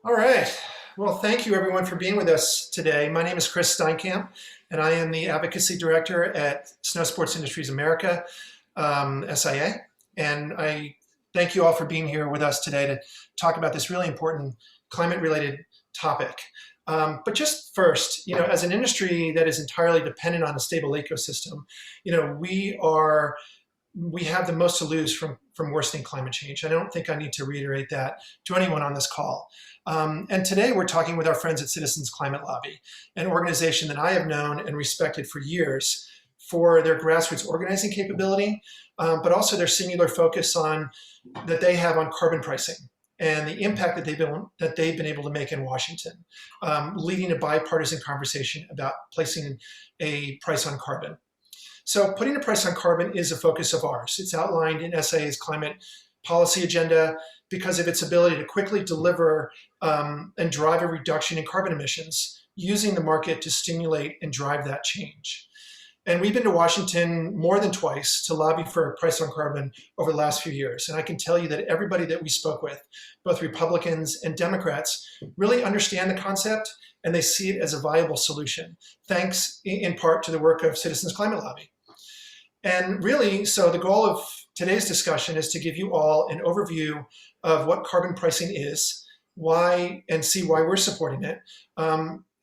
All right. Well, thank you everyone for being with us today. My name is Chris Steinkamp, and I am the Advocacy Director at Snowsports Industries America, SIA. And I thank you all for being here with us today to talk about this really important climate-related topic. But just first, as an industry that is entirely dependent on a stable ecosystem, we have the most to lose from worsening climate change. I don't think I need to reiterate that to anyone on this call. And today we're talking with our friends at Citizens Climate Lobby, an organization that I have known and respected for years for their grassroots organizing capability, but also their singular focus that they have on carbon pricing and the impact that they've been able to make in Washington, leading a bipartisan conversation about placing a price on carbon. So putting a price on carbon is a focus of ours. It's outlined in SIA's climate policy agenda because of its ability to quickly deliver and drive a reduction in carbon emissions, using the market to stimulate and drive that change. And we've been to Washington more than twice to lobby for a price on carbon over the last few years. And I can tell you that everybody that we spoke with, both Republicans and Democrats, really understand the concept and they see it as a viable solution, thanks in part to the work of Citizens Climate Lobby. And really, so the goal of today's discussion is to give you all an overview of what carbon pricing is, and see why we're supporting it,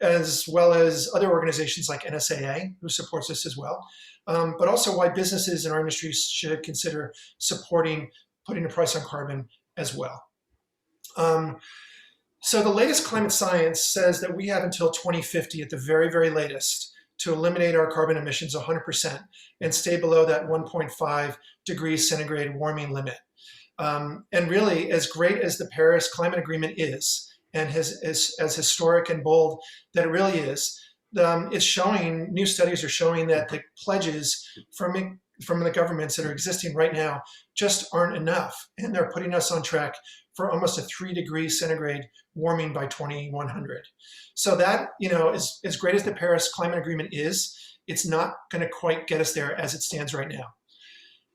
as well as other organizations like NSAA, who supports this as well, but also why businesses in our industry should consider supporting putting a price on carbon as well. So the latest climate science says that we have until 2050 at the very, very latest to eliminate our carbon emissions 100% and stay below that 1.5 degrees centigrade warming limit. And really, as great as the Paris Climate Agreement is, and as historic and bold that it really is, it's showing, new studies are showing that the pledges from the governments that are existing right now just aren't enough. And they're putting us on track for almost a 3 degrees centigrade warming by 2100. So that, as great as the Paris Climate Agreement is, it's not going to quite get us there as it stands right now.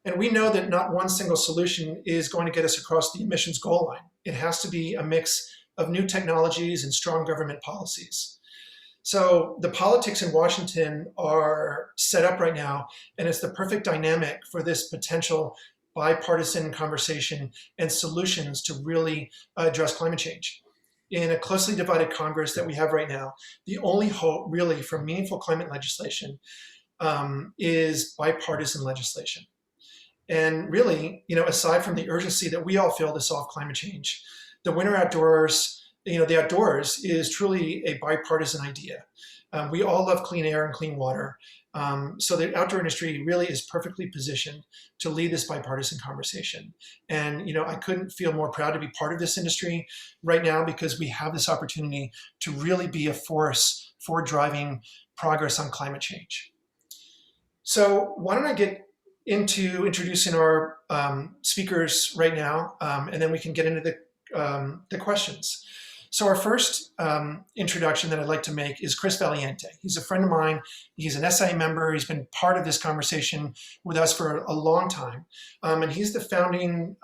And we know that not one single solution is going to get us across the emissions goal line. It has to be a mix of new technologies and strong government policies. So the politics in Washington are set up right now, and it's the perfect dynamic for this potential bipartisan conversation and solutions to really address climate change. In a closely divided Congress that we have right now, the only hope really for meaningful climate legislation is bipartisan legislation. And really, aside from the urgency that we all feel to solve climate change, the winter outdoors, the outdoors is truly a bipartisan idea. We all love clean air and clean water. So the outdoor industry really is perfectly positioned to lead this bipartisan conversation. And, I couldn't feel more proud to be part of this industry right now because we have this opportunity to really be a force for driving progress on climate change. So why don't I get into introducing our speakers right now, and then we can get into the questions. So our first introduction that I'd like to make is Chris Valiante. He's a friend of mine. He's an SIA member. He's been part of this conversation with us for a long time. And he's the founding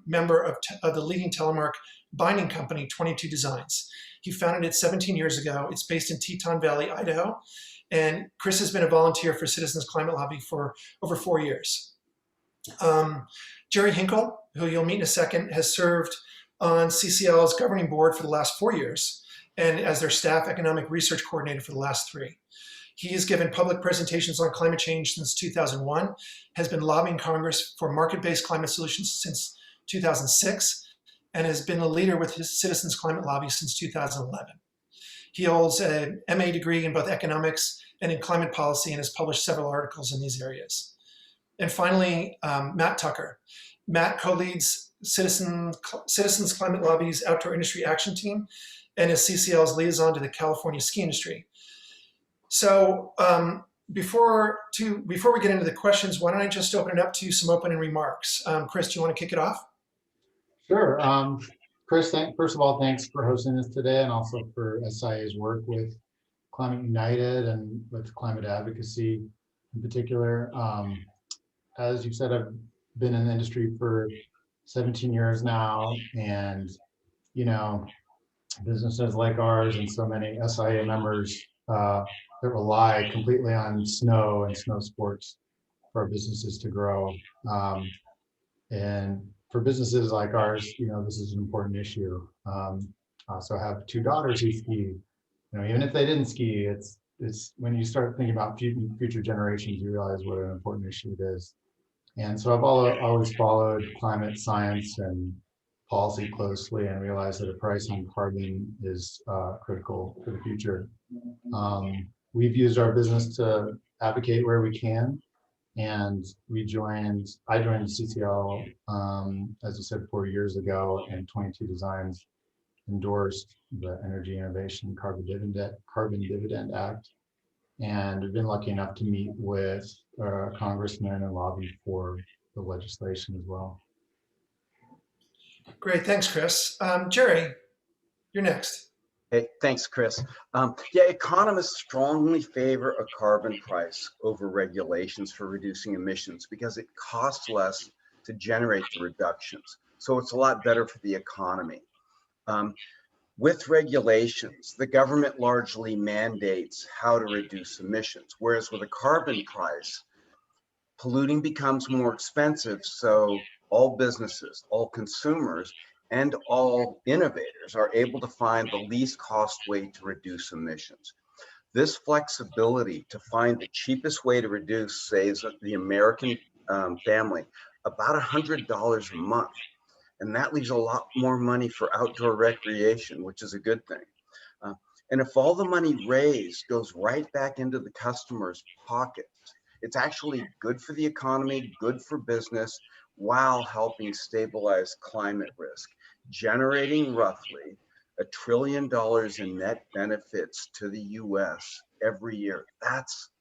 member of the leading telemark binding company, 22 Designs. He founded it 17 years ago. It's based in Teton Valley, Idaho. And Chris has been a volunteer for Citizens Climate Lobby for over 4 years. Jerry Hinckle, who you'll meet in a second, has served on CCL's governing board for the last 4 years and as their staff economic research coordinator for the last 3. He has given public presentations on climate change since 2001, has been lobbying Congress for market-based climate solutions since 2006, and has been a leader with his Citizens Climate Lobby since 2011. He holds an MA degree in both economics and in climate policy and has published several articles in these areas. And finally, Matt Tucker. Matt co-leads Citizens Climate Lobby's Outdoor Industry Action Team and is CCL's liaison to the California ski industry. So before we get into the questions, why don't I just open it up to some opening remarks? Chris, do you want to kick it off? Sure. Chris, first of all, thanks for hosting this today and also for SIA's work with Climate United and with climate advocacy in particular. As you said, I've been in the industry for 17 years now, and businesses like ours and so many SIA members that rely completely on snow and snow sports for our businesses to grow. And for businesses like ours, this is an important issue. I also have two daughters who ski. Even if they didn't ski, it's when you start thinking about future generations, you realize what an important issue it is. And so I've always followed climate science and policy closely and realized that a price on carbon is critical for the future. We've used our business to advocate where we can. And I joined CCL, as you said, 4 years ago, and 22 Designs endorsed the Energy Innovation Carbon Dividend Act. And we've been lucky enough to meet with congressmen and lobby for the legislation as well. Great, thanks, Chris. Jerry, you're next. Hey, thanks, Chris. Yeah, economists strongly favor a carbon price over regulations for reducing emissions because it costs less to generate the reductions. So it's a lot better for the economy. With regulations, the government largely mandates how to reduce emissions, whereas with a carbon price, polluting becomes more expensive. So all businesses, all consumers, and all innovators are able to find the least cost way to reduce emissions. This flexibility to find the cheapest way to reduce saves the American family about $100 a month. And that leaves a lot more money for outdoor recreation, which is a good thing. And if all the money raised goes right back into the customer's pockets, it's actually good for the economy, good for business, while helping stabilize climate risk, generating roughly $1 trillion in net benefits to the US every year. That's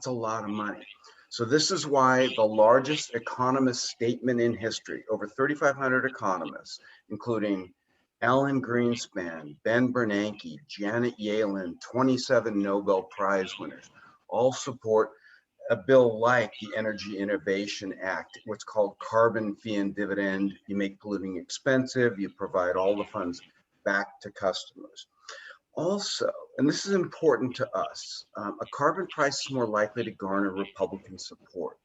a lot of money. So this is why the largest economist statement in history, over 3,500 economists, including Alan Greenspan, Ben Bernanke, Janet Yellen, 27 Nobel Prize winners, all support a bill like the Energy Innovation Act, what's called carbon fee and dividend. You make polluting expensive, you provide all the funds back to customers. Also, and this is important to us, a carbon price is more likely to garner Republican support.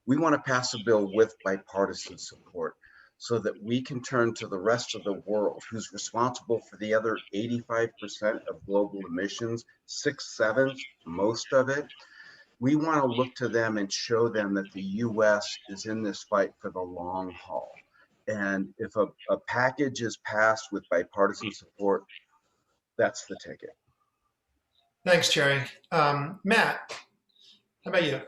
We want to pass a bill with bipartisan support so that we can turn to the rest of the world, who's responsible for the other 85% of global emissions, 6/7, most of it. We want to look to them and show them that the US is in this fight for the long haul. And if a package is passed with bipartisan support, that's the ticket. Thanks, Jerry. Matt, how about you?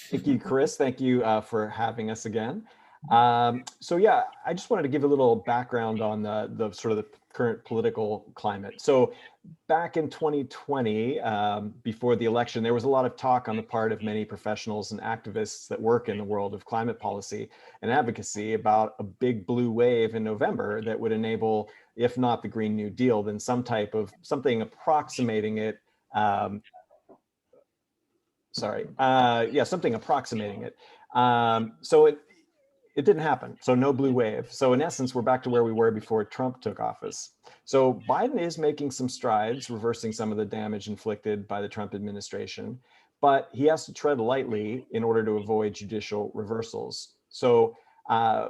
Thank you, Chris. Thank you for having us again. So yeah, I just wanted to give a little background on the sort of the current political climate. So back in 2020, before the election, there was a lot of talk on the part of many professionals and activists that work in the world of climate policy and advocacy about a big blue wave in November that would enable, if not the Green New Deal, then some type of something approximating it. Something approximating it. So it didn't happen. So no blue wave. So in essence, we're back to where we were before Trump took office. So Biden is making some strides, reversing some of the damage inflicted by the Trump administration, but he has to tread lightly in order to avoid judicial reversals. So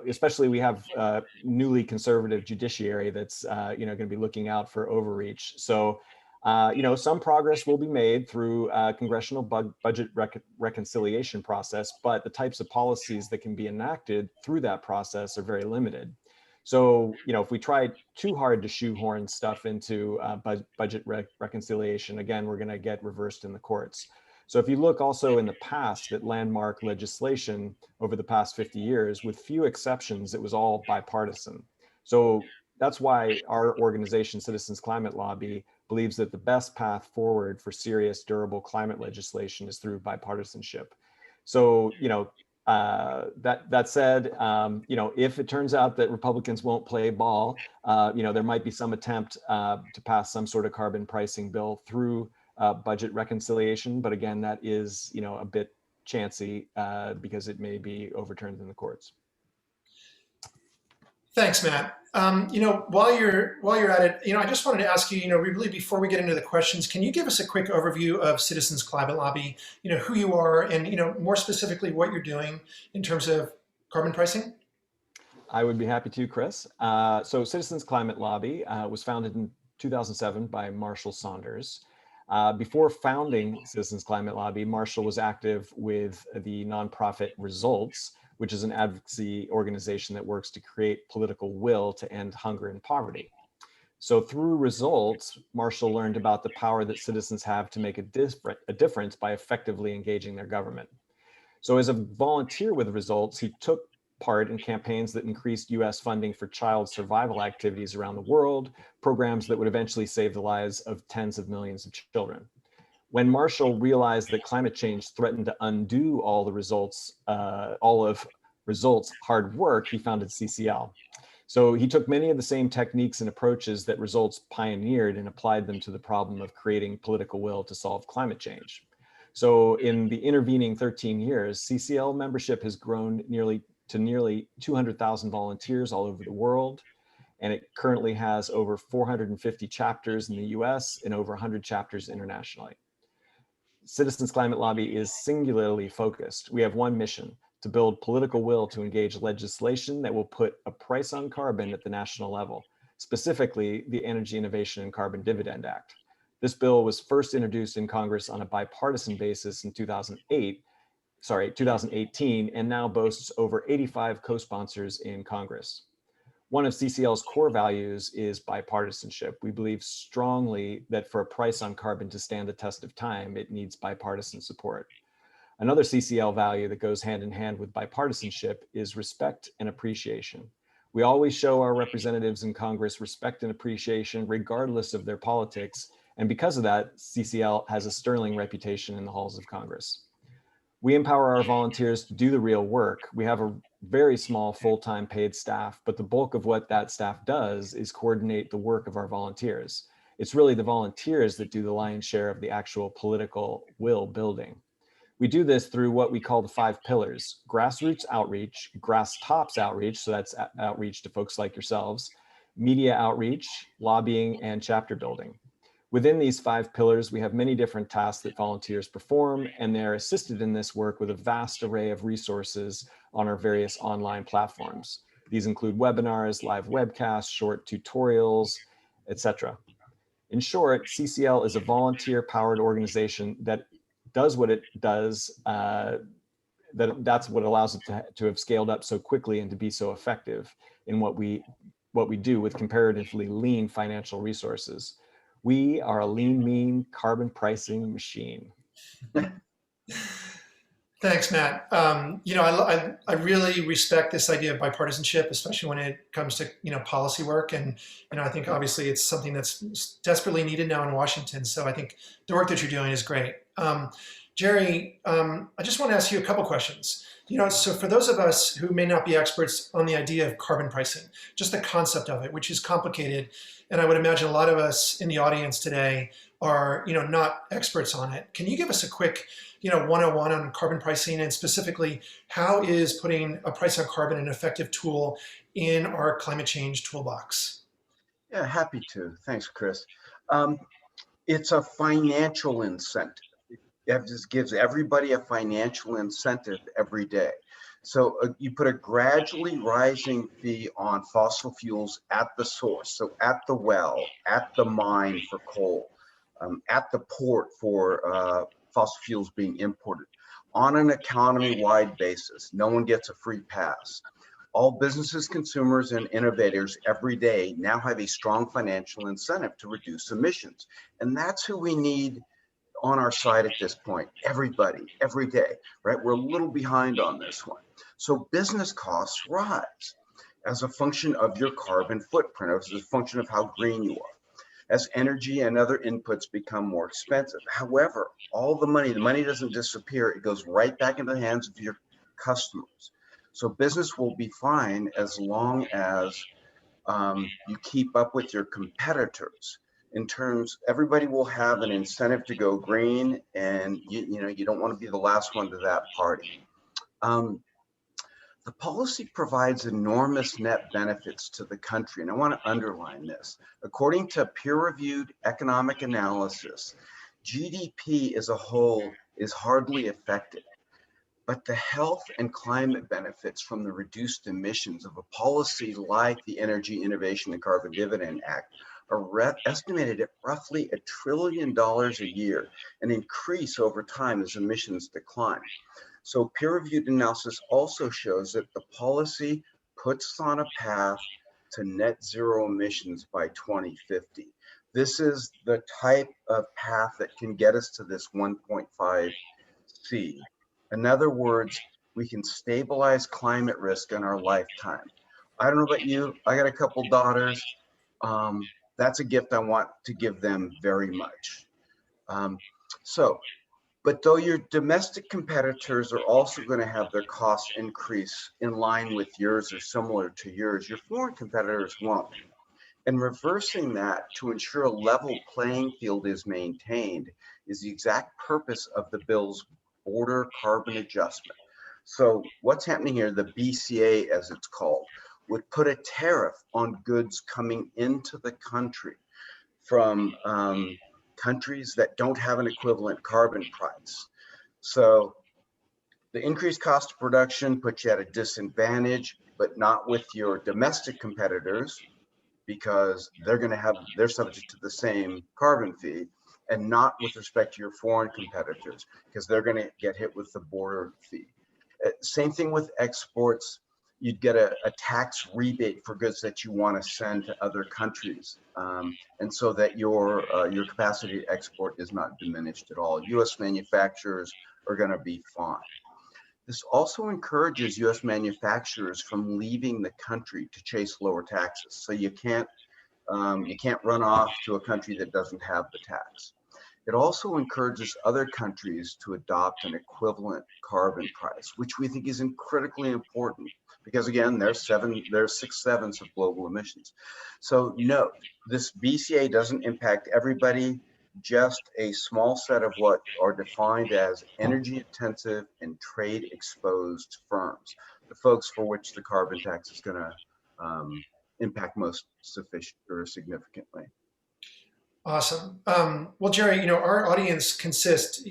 especially we have a newly conservative judiciary that's going to be looking out for overreach. So some progress will be made through congressional budget reconciliation process, but the types of policies that can be enacted through that process are very limited. So, if we try too hard to shoehorn stuff into budget reconciliation, again, we're going to get reversed in the courts. So if you look also in the past at landmark legislation over the past 50 years, with few exceptions, it was all bipartisan. So that's why our organization, Citizens Climate Lobby, believes that the best path forward for serious, durable climate legislation is through bipartisanship. So, that said, if it turns out that Republicans won't play ball, there might be some attempt to pass some sort of carbon pricing bill through budget reconciliation. But again, that is, a bit chancy because it may be overturned in the courts. Thanks, Matt. While you're at it, I just wanted to ask you, really before we get into the questions, can you give us a quick overview of Citizens Climate Lobby? Who you are, and more specifically what you're doing in terms of carbon pricing. I would be happy to, Chris. So Citizens Climate Lobby was founded in 2007 by Marshall Saunders. Before founding Citizens Climate Lobby, Marshall was active with the nonprofit Results, which is an advocacy organization that works to create political will to end hunger and poverty. So through Results, Marshall learned about the power that citizens have to make a difference by effectively engaging their government. So as a volunteer with Results, he took part in campaigns that increased US funding for child survival activities around the world, programs that would eventually save the lives of tens of millions of children. When Marshall realized that climate change threatened to undo all of Results' hard work, he founded CCL. So he took many of the same techniques and approaches that Results pioneered and applied them to the problem of creating political will to solve climate change. So in the intervening 13 years, CCL membership has grown to nearly 200,000 volunteers all over the world. And it currently has over 450 chapters in the US and over 100 chapters internationally. Citizens Climate Lobby is singularly focused. We have one mission: to build political will to engage legislation that will put a price on carbon at the national level, specifically the Energy Innovation and Carbon Dividend Act. This bill was first introduced in Congress on a bipartisan basis in 2018, and now boasts over 85 co-sponsors in Congress. One of CCL's core values is bipartisanship. We believe strongly that for a price on carbon to stand the test of time, it needs bipartisan support. Another CCL value that goes hand in hand with bipartisanship is respect and appreciation. We always show our representatives in Congress respect and appreciation regardless of their politics, and because of that, CCL has a sterling reputation in the halls of Congress. We empower our volunteers to do the real work. We have a very small full-time paid staff, but the bulk of what that staff does is coordinate the work of our volunteers. It's really the volunteers that do the lion's share of the actual political will building. We do this through what we call the 5 pillars: grassroots outreach, grass tops outreach, so that's outreach to folks like yourselves, media outreach, lobbying, and chapter building. Within these 5 pillars, we have many different tasks that volunteers perform, and they're assisted in this work with a vast array of resources on our various online platforms. These include webinars, live webcasts, short tutorials, etc. In short, CCL is a volunteer-powered organization that does what it does. That's what allows it to have scaled up so quickly and to be so effective in what we do with comparatively lean financial resources. We are a lean, mean carbon pricing machine. Thanks, Matt. I really respect this idea of bipartisanship, especially when it comes to policy work, and I think obviously it's something that's desperately needed now in Washington. So I think the work that you're doing is great. Jerry, I just want to ask you a couple questions. So for those of us who may not be experts on the idea of carbon pricing, just the concept of it, which is complicated, and I would imagine a lot of us in the audience today are, not experts on it. Can you give us a quick, 101 on carbon pricing, and specifically, how is putting a price on carbon an effective tool in our climate change toolbox? Yeah, happy to. Thanks, Chris. It's a financial incentive. It just gives everybody a financial incentive every day. So you put a gradually rising fee on fossil fuels at the source, so at the well, at the mine for coal, at the port for fossil fuels being imported, on an economy-wide basis. No one gets a free pass. All businesses, consumers, and innovators every day now have a strong financial incentive to reduce emissions. And that's who we need on our side at this point. Everybody, every day, right? We're a little behind on this one. So business costs rise as a function of your carbon footprint, as a function of how green you are, as energy and other inputs become more expensive. However, all the money doesn't disappear. It goes right back into the hands of your customers. So business will be fine as long as you keep up with your competitors. In terms, everybody will have an incentive to go green, and you don't want to be the last one to that party. The policy provides enormous net benefits to the country, and I want to underline this. According to peer-reviewed economic analysis, GDP as a whole is hardly affected, but the health and climate benefits from the reduced emissions of a policy like the Energy Innovation and Carbon Dividend Act are estimated at roughly $1 trillion a year and increase over time as emissions decline. So peer-reviewed analysis also shows that the policy puts us on a path to net zero emissions by 2050. This is the type of path that can get us to this 1.5 C. In other words, we can stabilize climate risk in our lifetime. I don't know about you, I got a couple daughters. That's a gift I want to give them very much. But though your domestic competitors are also going to have their costs increase in line with yours or similar to yours, your foreign competitors won't. And reversing that to ensure a level playing field is maintained is the exact purpose of the bill's border carbon adjustment. So what's happening here, the BCA as it's called, would put a tariff on goods coming into the country from countries that don't have an equivalent carbon price. So the increased cost of production puts you at a disadvantage, but not with your domestic competitors, because they're subject to the same carbon fee, and not with respect to your foreign competitors, because they're going to get hit with the border fee. Same thing with exports. You'd get a tax rebate for goods that you want to send to other countries, and so that your capacity to export is not diminished at all. U.S. manufacturers are going to be fine. This also encourages U.S. manufacturers from leaving the country to chase lower taxes. So you can't run off to a country that doesn't have the tax. It also encourages other countries to adopt an equivalent carbon price, which we think is critically important, because again, they're 6/7 of global emissions. So note, this BCA doesn't impact everybody, just a small set of what are defined as energy intensive and trade exposed firms, the folks for which the carbon tax is going to impact most significantly. Awesome. Well, Jerry, our audience consists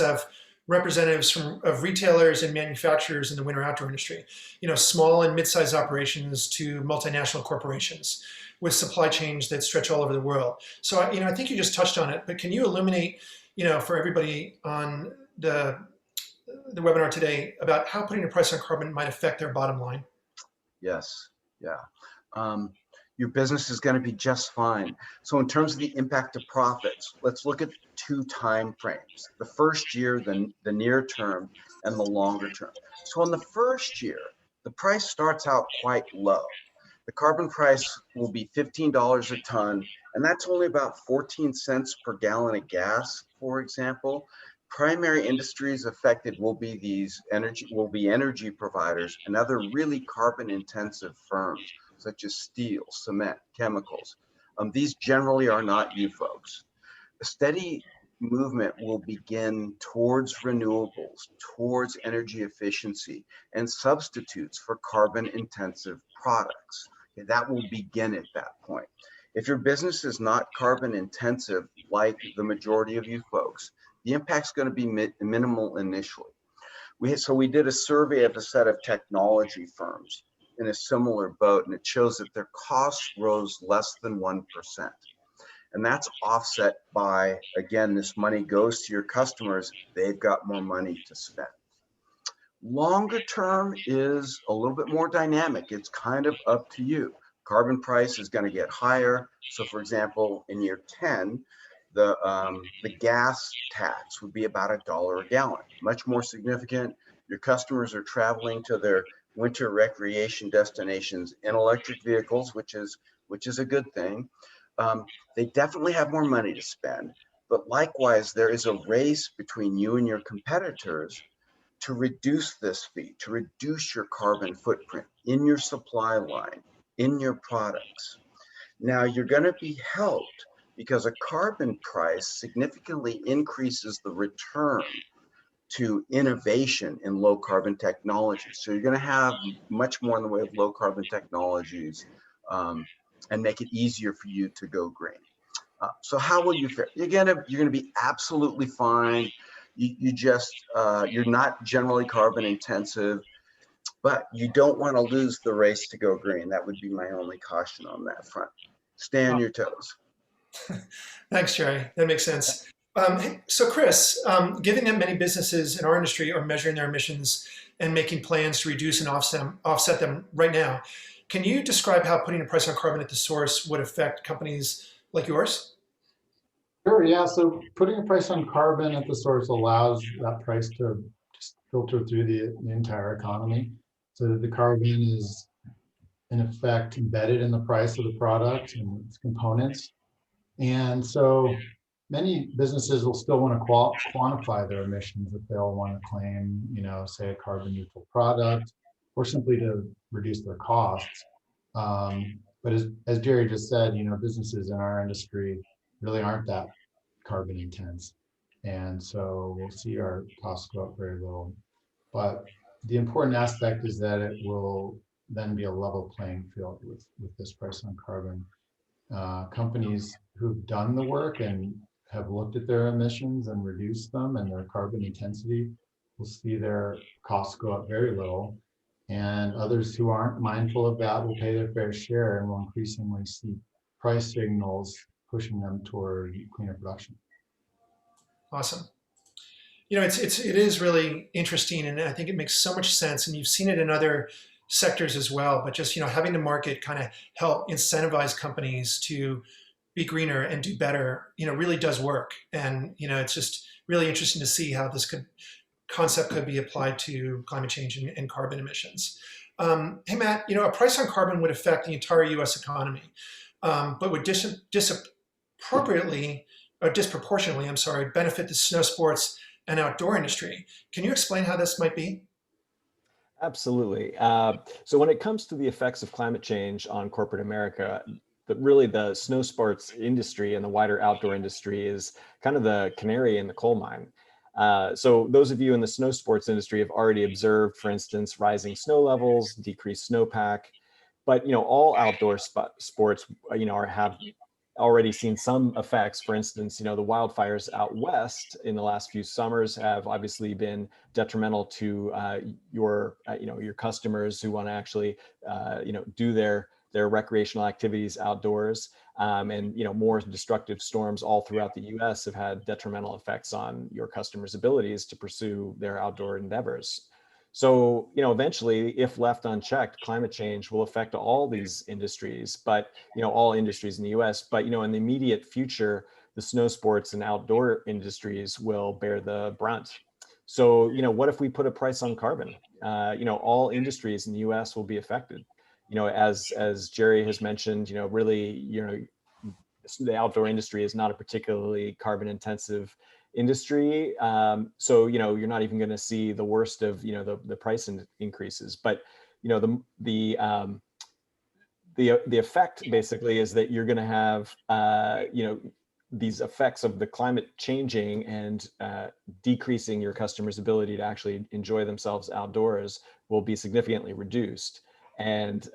of representatives of retailers and manufacturers in the winter outdoor industry, small and mid-sized operations to multinational corporations with supply chains that stretch all over the world. So, I think you just touched on it, but can you illuminate, for everybody on the webinar today about how putting a price on carbon might affect their bottom line? Yes, yeah. Your business is going to be just fine. So in terms of the impact of profits, let's look at 2 time frames: the first year, the near term, and the longer term. So in the first year, the price starts out quite low. The carbon price will be $15 a ton, and that's only about 14 cents per gallon of gas, for example. Primary industries affected will be energy providers and other really carbon intensive firms, such as steel, cement, chemicals. These generally are not you folks. A steady movement will begin towards renewables, towards energy efficiency, and substitutes for carbon intensive products. Okay, that will begin at that point. If your business is not carbon intensive, like the majority of you folks, the impact's going to be minimal initially. So we did a survey of a set of technology firms in a similar boat, and it shows that their costs rose less than 1%. And that's offset by, again, this money goes to your customers, they've got more money to spend. Longer term is a little bit more dynamic. It's kind of up to you. Carbon price is going to get higher. So for example, in year 10, the gas tax would be about $1 a gallon, much more significant. Your customers are traveling to their winter recreation destinations in electric vehicles, which is a good thing. They definitely have more money to spend, but likewise, there is a race between you and your competitors to reduce this fee, to reduce your carbon footprint in your supply line, in your products. Now, you're going to be helped because a carbon price significantly increases the return to innovation in low carbon technologies. So you're going to have much more in the way of low carbon technologies, and make it easier for you to go green. So how will you fare? You're gonna be absolutely fine. You're not generally carbon intensive, but you don't want to lose the race to go green. That would be my only caution on that front. Stay on your toes. Thanks, Jerry. That makes sense. So, Chris, given that many businesses in our industry are measuring their emissions and making plans to reduce and offset them right now, can you describe how putting a price on carbon at the source would affect companies like yours? Sure, yeah. So putting a price on carbon at the source allows that price to just filter through the entire economy, so that the carbon is in effect embedded in the price of the product and its components. And so many businesses will still want to quantify their emissions if they'll want to claim, say a carbon neutral product, or simply to reduce their costs. But as Jerry just said, businesses in our industry really aren't that carbon intense. And so we'll see our costs go up very little. But the important aspect is that it will then be a level playing field with this price on carbon. Companies who've done the work and have looked at their emissions and reduced them and their carbon intensity will see their costs go up very little. And others who aren't mindful of that will pay their fair share and will increasingly see price signals pushing them toward cleaner production. Awesome. It is really interesting, and I think it makes so much sense. And you've seen it in other sectors as well. But just having the market kind of help incentivize companies to be greener and do better, really does work. And it's just really interesting to see how this concept could be applied to climate change and carbon emissions. Hey Matt, a price on carbon would affect the entire U.S. economy, but would disproportionately, benefit the snow sports and outdoor industry. Can you explain how this might be? Absolutely. So when it comes to the effects of climate change on corporate America, really the snow sports industry and the wider outdoor industry is kind of the canary in the coal mine. So those of you in the snow sports industry have already observed, for instance, rising snow levels, decreased snowpack, but all outdoor sports have already seen some effects. For instance, the wildfires out west in the last few summers have obviously been detrimental to your customers who want to actually do their recreational activities outdoors. And more destructive storms all throughout the U.S. have had detrimental effects on your customers' abilities to pursue their outdoor endeavors. So, eventually, if left unchecked, climate change will affect all these industries, but, all industries in the US, but, in the immediate future, the snow sports and outdoor industries will bear the brunt. So, what if we put a price on carbon? All industries in the US will be affected. As Jerry has mentioned, really, the outdoor industry is not a particularly carbon intensive industry. So, you're not even going to see the worst of, the price increases. But, the effect basically is that you're going to have, these effects of the climate changing and decreasing your customers' ability to actually enjoy themselves outdoors will be significantly reduced. And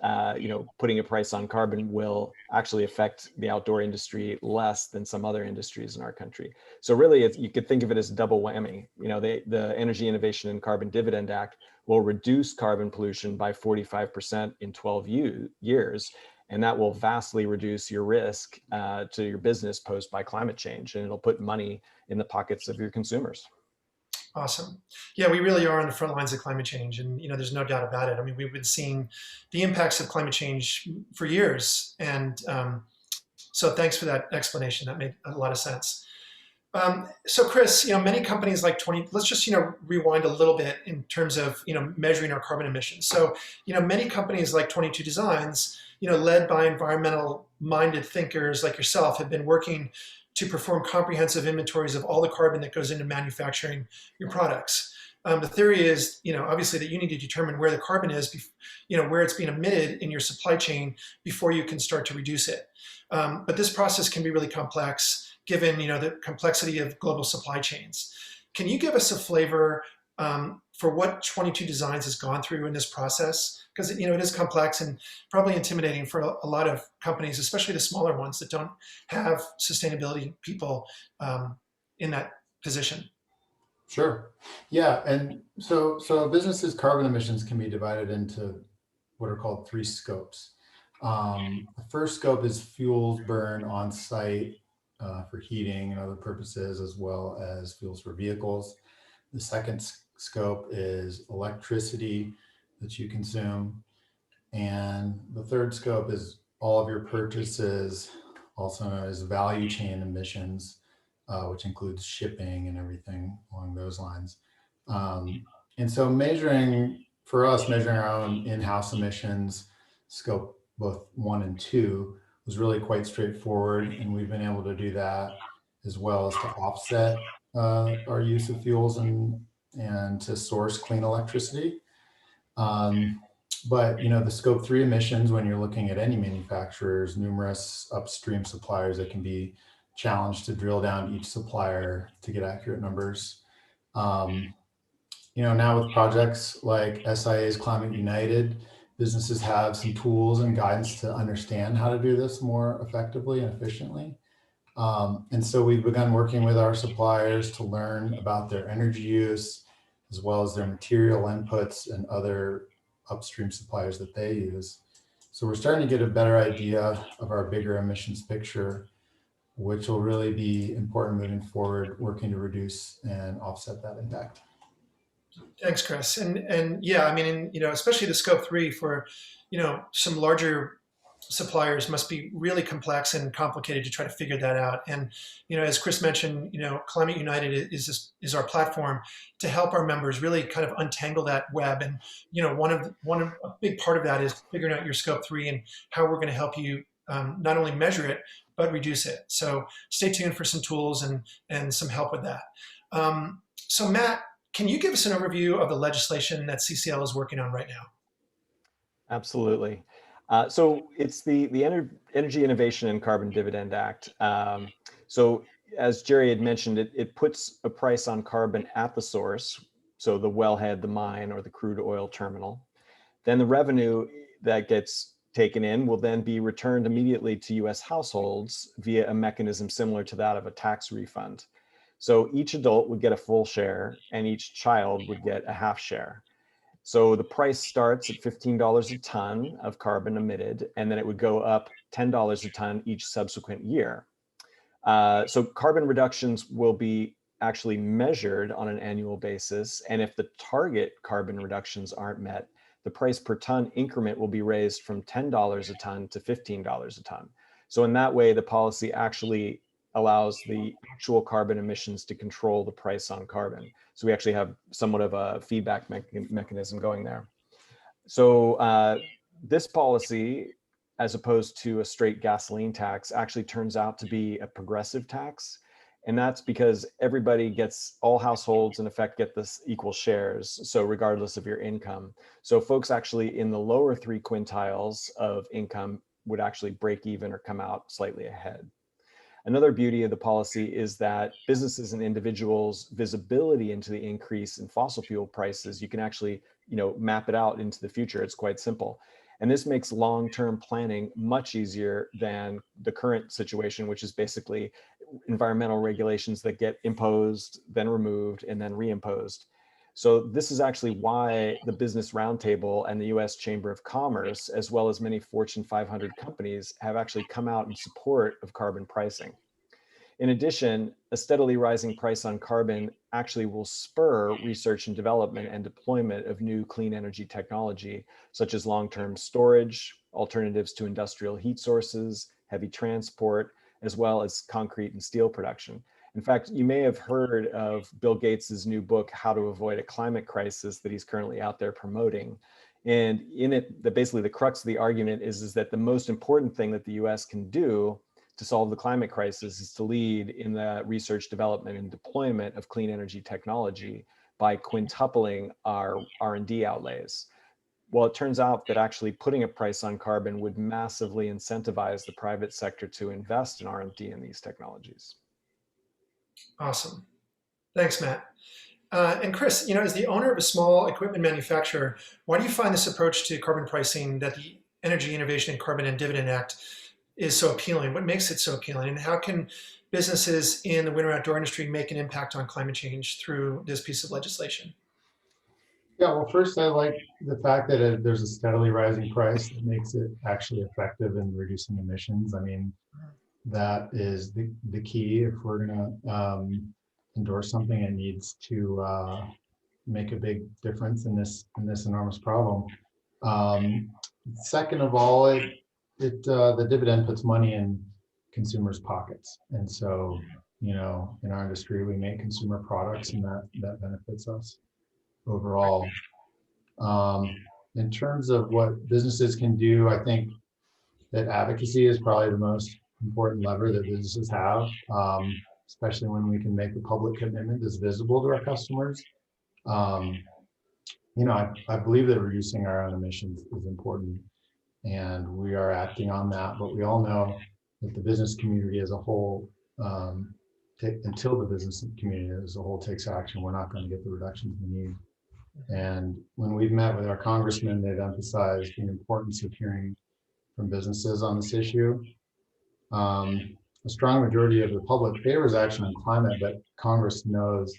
putting a price on carbon will actually affect the outdoor industry less than some other industries in our country. So really, you could think of it as a double whammy. The Energy Innovation and Carbon Dividend Act will reduce carbon pollution by 45% in 12 years, and that will vastly reduce your risk to your business posed by climate change, and it'll put money in the pockets of your consumers. Awesome. Yeah, we really are on the front lines of climate change, and there's no doubt about it. I mean, we've been seeing the impacts of climate change for years, and so thanks for that explanation. That made a lot of sense. So, Chris, many companies like let's just rewind a little bit in terms of measuring our carbon emissions. So, many companies like 22 Designs, led by environmental-minded thinkers like yourself, have been working to perform comprehensive inventories of all the carbon that goes into manufacturing your products. The theory is, obviously, that you need to determine where the carbon is, where it's being emitted in your supply chain before you can start to reduce it. But this process can be really complex, given the complexity of global supply chains. Can you give us a flavor for what 22 Designs has gone through in this process? Because it is complex and probably intimidating for a lot of companies, especially the smaller ones that don't have sustainability people in that position. Sure. Yeah, and so businesses' carbon emissions can be divided into what are called 3 scopes. The first scope is fuels burned on site for heating and other purposes, as well as fuels for vehicles. The second scope is electricity that you consume. And the third scope is all of your purchases, also known as value chain emissions, which includes shipping and everything along those lines. And so for us, measuring our own in-house emissions, scope both 1 and 2, was really quite straightforward. And we've been able to do that as well as to offset our use of fuels and to source clean electricity. But the scope 3 emissions, when you're looking at any manufacturers, numerous upstream suppliers that can be challenged to drill down each supplier to get accurate numbers. Now with projects like SIA's Climate United, businesses have some tools and guidance to understand how to do this more effectively and efficiently. And so we've begun working with our suppliers to learn about their energy use, as well as their material inputs and other upstream suppliers that they use. So we're starting to get a better idea of our bigger emissions picture, which will really be important moving forward, working to reduce and offset that impact. Thanks, Chris. And yeah, I mean, especially the scope 3 for, some larger suppliers must be really complex and complicated to try to figure that out. And, as Chris mentioned, Climate United is our platform to help our members really kind of untangle that web. And, a big part of that is figuring out your scope 3 and how we're going to help you not only measure it, but reduce it. So stay tuned for some tools and some help with that. So Matt, can you give us an overview of the legislation that CCL is working on right now? Absolutely. So it's the Energy Innovation and Carbon Dividend Act. So as Jerry had mentioned, it puts a price on carbon at the source, so the wellhead, the mine, or the crude oil terminal. Then the revenue that gets taken in will then be returned immediately to US households via a mechanism similar to that of a tax refund. So each adult would get a full share and each child would get a half share. So the price starts at $15 a ton of carbon emitted, and then it would go up $10 a ton each subsequent year. So carbon reductions will be actually measured on an annual basis. And if the target carbon reductions aren't met, the price per ton increment will be raised from $10 a ton to $15 a ton. So in that way, the policy actually allows the actual carbon emissions to control the price on carbon. So we actually have somewhat of a feedback mechanism going there. So this policy, as opposed to a straight gasoline tax, actually turns out to be a progressive tax. And that's because all households in effect get this equal shares, so regardless of your income. So folks actually in the lower 3 quintiles of income would actually break even or come out slightly ahead. Another beauty of the policy is that businesses and individuals' visibility into the increase in fossil fuel prices, you can actually, map it out into the future. It's quite simple. And this makes long-term planning much easier than the current situation, which is basically environmental regulations that get imposed, then removed, and then reimposed. So this is actually why the Business Roundtable and the US Chamber of Commerce, as well as many Fortune 500 companies, have actually come out in support of carbon pricing. In addition, a steadily rising price on carbon actually will spur research and development and deployment of new clean energy technology, such as long-term storage, alternatives to industrial heat sources, heavy transport, as well as concrete and steel production. In fact, you may have heard of Bill Gates's new book, How to Avoid a Climate Crisis, that he's currently out there promoting. And in it, basically the crux of the argument is that the most important thing that the US can do to solve the climate crisis is to lead in the research, development, and deployment of clean energy technology by quintupling our R&D outlays. Well, it turns out that actually putting a price on carbon would massively incentivize the private sector to invest in R&D in these technologies. Awesome. Thanks, Matt. And Chris, as the owner of a small equipment manufacturer, why do you find this approach to carbon pricing that the Energy Innovation and Carbon and Dividend Act is so appealing? What makes it so appealing? And how can businesses in the winter outdoor industry make an impact on climate change through this piece of legislation? Yeah, well, first, I like the fact that there's a steadily rising price that makes it actually effective in reducing emissions. I mean, that is the key. If we're going to endorse something, it needs to make a big difference in this enormous problem. Second of all, the dividend puts money in consumers' pockets, and so in our industry, we make consumer products, and that benefits us overall. In terms of what businesses can do, I think that advocacy is probably the most important lever that businesses have, especially when we can make a public commitment that's visible to our customers. I believe that reducing our own emissions is important, and we are acting on that. But we all know that the business community as a whole, until the business community as a whole takes action, we're not going to get the reductions we need. And when we've met with our congressmen, they've emphasized the importance of hearing from businesses on this issue. A strong majority of the public favors action on climate, but Congress knows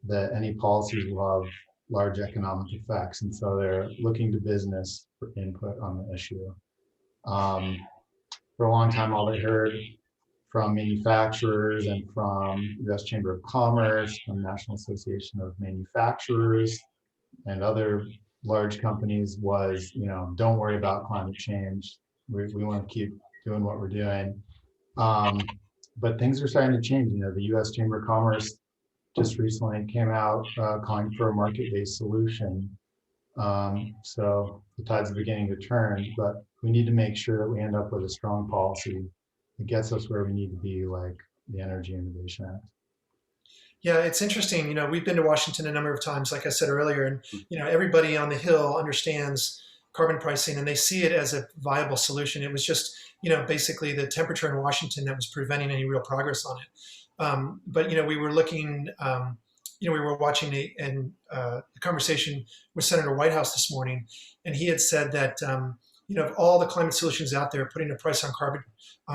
that any policies will have large economic effects, and so they're looking to business for input on the issue. For a long time, all they heard from manufacturers and from U.S. Chamber of Commerce, from National Association of Manufacturers, and other large companies was, don't worry about climate change. We want to keep doing what we're doing. But things are starting to change. The U.S. Chamber of Commerce just recently came out calling for a market-based solution. So the tides are beginning to turn, but we need to make sure that we end up with a strong policy that gets us where we need to be, like the Energy Innovation Act. Yeah, it's interesting. We've been to Washington a number of times, like I said earlier, and everybody on the Hill understands carbon pricing and they see it as a viable solution. It was just, basically the temperature in Washington that was preventing any real progress on it. But we were looking, we were watching a conversation with Senator Whitehouse this morning, and he had said that of all the climate solutions out there, putting a price on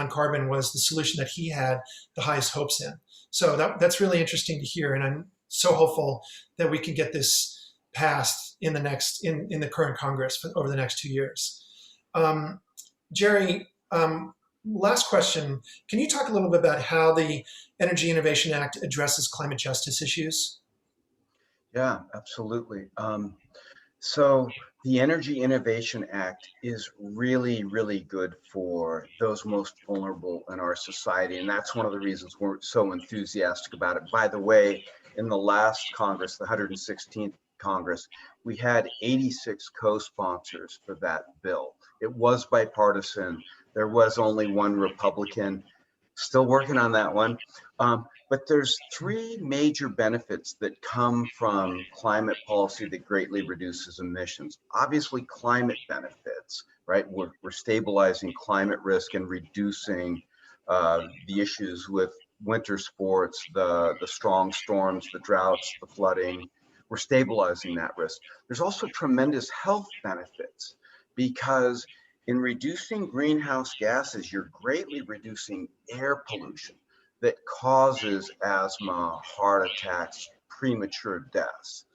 carbon was the solution that he had the highest hopes in. So that's really interesting to hear, and I'm so hopeful that we can get this passed in the current Congress over the next 2 years. Jerry, last question. Can you talk a little bit about how the Energy Innovation Act addresses climate justice issues? Yeah, absolutely. So the Energy Innovation Act is really, really good for those most vulnerable in our society. And that's one of the reasons we're so enthusiastic about it. By the way, in the last Congress, the 116th Congress, we had 86 co-sponsors for that bill. It was bipartisan. There was only one Republican. Still working on that one. But there's three major benefits that come from climate policy that greatly reduces emissions. Obviously, climate benefits, right? We're stabilizing climate risk and reducing the issues with winter sports, the strong storms, the droughts, the flooding. We're stabilizing that risk. There's also tremendous health benefits because in reducing greenhouse gases, you're greatly reducing air pollution that causes asthma, heart attacks, premature deaths.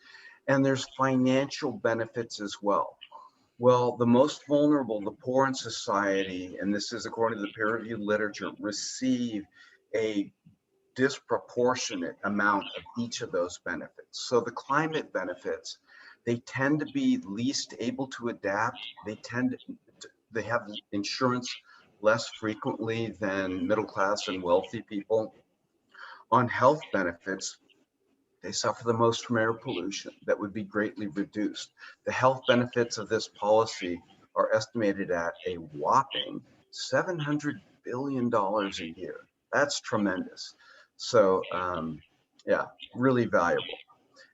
And there's financial benefits as well. Well, the most vulnerable, the poor in society, and this is according to the peer-reviewed literature, receive a disproportionate amount of each of those benefits. So the climate benefits, they tend to be least able to adapt. They have insurance less frequently than middle class and wealthy people. On health benefits, they suffer the most from air pollution that would be greatly reduced. The health benefits of this policy are estimated at a whopping $700 billion a year. That's tremendous. So yeah, really valuable.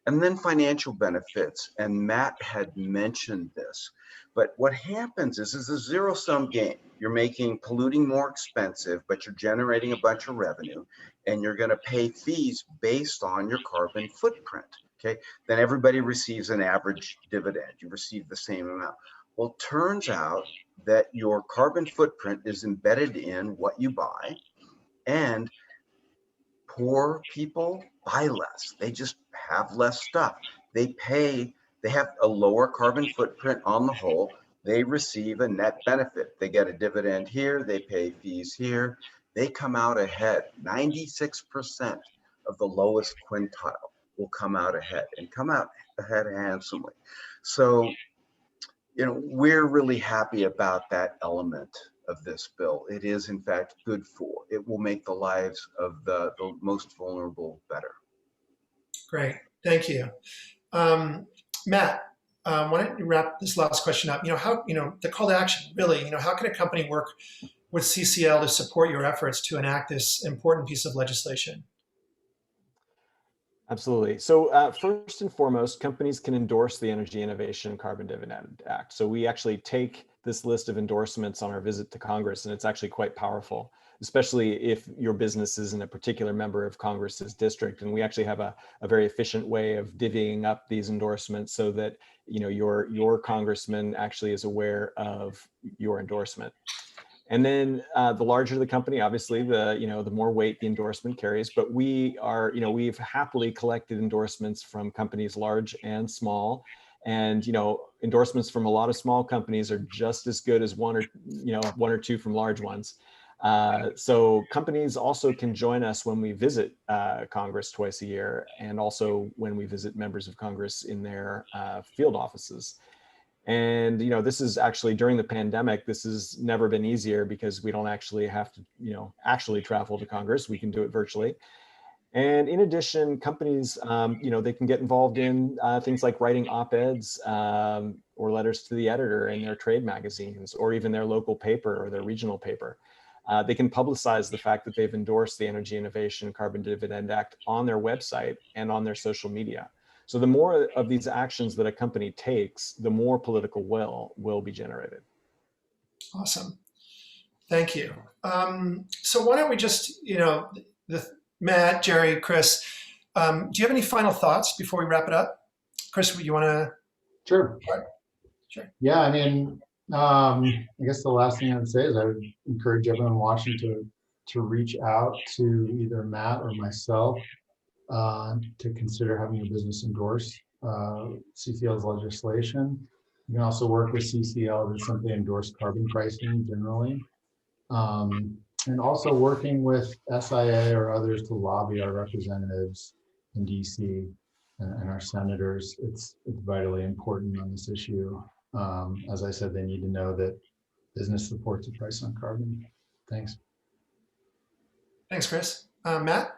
And then financial benefits, and Matt had mentioned this, but what happens is a zero-sum game. You're making polluting more expensive, but you're generating a bunch of revenue, and you're going to pay fees based on your carbon footprint. Okay, then everybody receives an average dividend. You receive the same amount. Well, it turns out that your carbon footprint is embedded in what you buy, and poor people buy less. They just have less stuff. They have a lower carbon footprint on the whole. They receive a net benefit. They get a dividend here, they pay fees here. They come out ahead. 96% of the lowest quintile will come out ahead and come out ahead handsomely. So, we're really happy about that element of this bill. It is in fact good for. It will make the lives of the most vulnerable better. Great, thank you. Matt, why don't you wrap this last question up? How, the call to action, really, how can a company work with CCL to support your efforts to enact this important piece of legislation? Absolutely. So first and foremost, companies can endorse the Energy Innovation Carbon Dividend Act. So we actually take this list of endorsements on our visit to Congress, and it's actually quite powerful, especially if your business is in a particular member of Congress's district. And we actually have a very efficient way of divvying up these endorsements so that your congressman actually is aware of your endorsement. And then the larger the company, obviously, the more weight the endorsement carries. But we've happily collected endorsements from companies large and small, and endorsements from a lot of small companies are just as good as one or two from large ones. So companies also can join us when we visit Congress twice a year, and also when we visit members of Congress in their field offices. And this is actually during the pandemic. This has never been easier because we don't actually have to actually travel to Congress. We can do it virtually. And in addition, companies they can get involved in things like writing op-eds or letters to the editor in their trade magazines, or even their local paper or their regional paper. They can publicize the fact that they've endorsed the Energy Innovation Carbon Dividend Act on their website and on their social media. So the more of these actions that a company takes, the more political will be generated. Awesome. Thank you. So why don't we just, Matt, Jerry, Chris, do you have any final thoughts before we wrap it up? Chris, you want to? Sure. Sure. Yeah, I mean, I guess the last thing I would say is I would encourage everyone watching to reach out to either Matt or myself to consider having your business endorse CCL's legislation. You can also work with CCL to simply endorse carbon pricing generally. And also working with SIA or others to lobby our representatives in DC and our senators. It's vitally important on this issue. As I said, they need to know that business supports a price on carbon. Thanks. Thanks, Chris. Matt?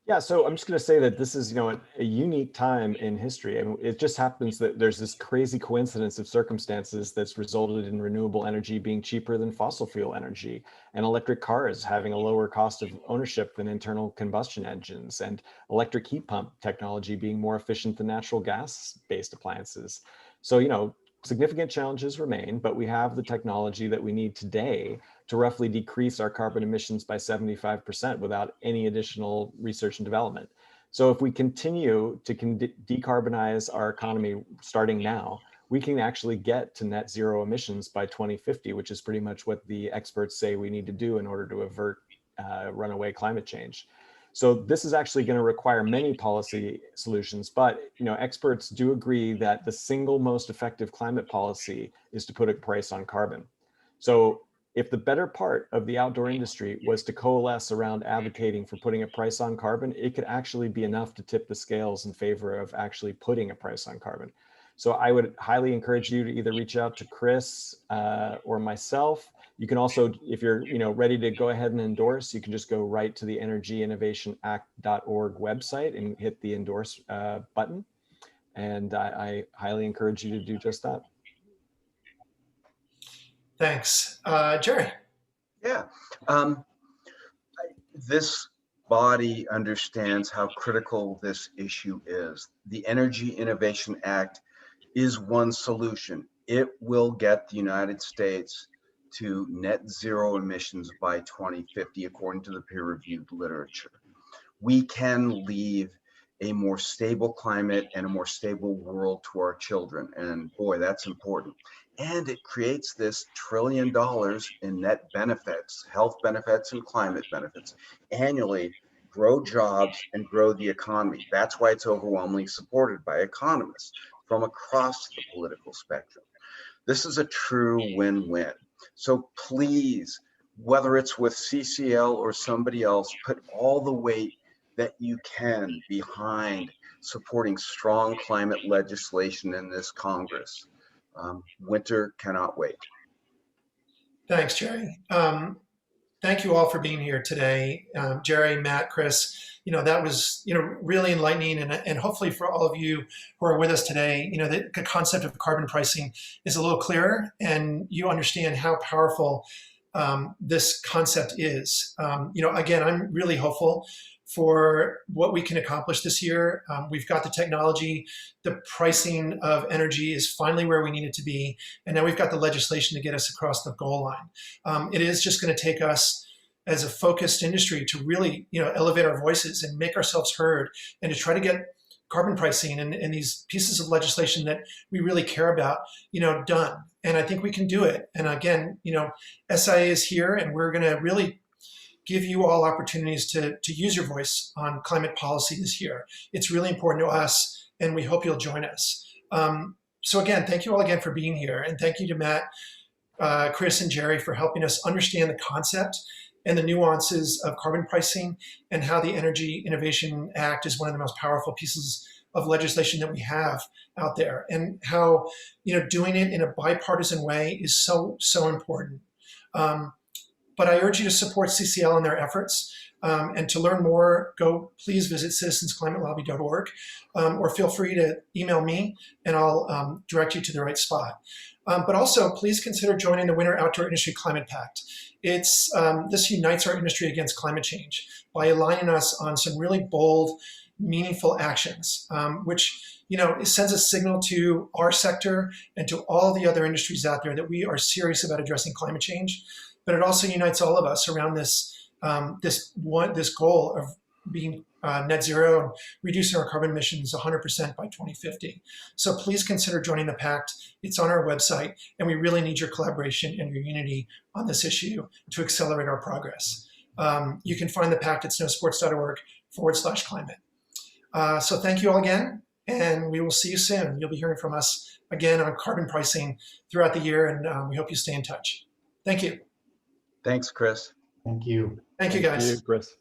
Yeah, so I'm just going to say that this is, a unique time in history. And it just happens that there's this crazy coincidence of circumstances that's resulted in renewable energy being cheaper than fossil fuel energy, and electric cars having a lower cost of ownership than internal combustion engines, and electric heat pump technology being more efficient than natural gas-based appliances. So, significant challenges remain, but we have the technology that we need today to roughly decrease our carbon emissions by 75% without any additional research and development. So if we continue to decarbonize our economy starting now, we can actually get to net zero emissions by 2050, which is pretty much what the experts say we need to do in order to avert runaway climate change. So this is actually going to require many policy solutions, but experts do agree that the single most effective climate policy is to put a price on carbon. So if the better part of the outdoor industry was to coalesce around advocating for putting a price on carbon, it could actually be enough to tip the scales in favor of actually putting a price on carbon. So I would highly encourage you to either reach out to Chris or myself. You can also, if you're ready to go ahead and endorse, you can just go right to the energyinnovationact.org website and hit the endorse button. And I highly encourage you to do just that. Thanks. Jerry? Yeah. This body understands how critical this issue is. The Energy Innovation Act is one solution. It will get the United States to net zero emissions by 2050, according to the peer-reviewed literature. We can leave a more stable climate and a more stable world to our children. And boy, that's important. And it creates this $1 trillion in net benefits, health benefits and climate benefits annually, grow jobs and grow the economy. That's why it's overwhelmingly supported by economists from across the political spectrum. This is a true win-win. So please, whether it's with CCL or somebody else, put all the weight that you can behind supporting strong climate legislation in this Congress. Winter cannot wait. Thanks, Jerry. Thank you all for being here today. Jerry, Matt, Chris, that was, really enlightening, and hopefully for all of you who are with us today, the concept of carbon pricing is a little clearer, and you understand how powerful this concept is. Again, I'm really hopeful for what we can accomplish this year. We've got the technology, the pricing of energy is finally where we need it to be, and now we've got the legislation to get us across the goal line. It is just going to take us as a focused industry to really, elevate our voices and make ourselves heard, and to try to get carbon pricing and these pieces of legislation that we really care about, done. And I think we can do it. And again, SIA is here, and we're going to really give you all opportunities to use your voice on climate policy this year. It's really important to us, and we hope you'll join us. So again, thank you all again for being here. And thank you to Matt, Chris, and Jerry for helping us understand the concept and the nuances of carbon pricing, and how the Energy Innovation Act is one of the most powerful pieces of legislation that we have out there, and how, doing it in a bipartisan way is so, so important. But I urge you to support CCL in their efforts. And to learn more, please visit citizensclimatelobby.org, or feel free to email me, and I'll direct you to the right spot. But also, please consider joining the Winter Outdoor Industry Climate Pact. This unites our industry against climate change by aligning us on some really bold, meaningful actions, which it sends a signal to our sector and to all the other industries out there that we are serious about addressing climate change. But it also unites all of us around this goal of being net zero and reducing our carbon emissions 100% by 2050. So please consider joining the pact. It's on our website, and we really need your collaboration and your unity on this issue to accelerate our progress. You can find the pact at snowsports.org/climate. So thank you all again, and we will see you soon. You'll be hearing from us again on carbon pricing throughout the year, and we hope you stay in touch. Thank you. Thanks, Chris. Thank you. Thank you, guys. Thank you, Chris.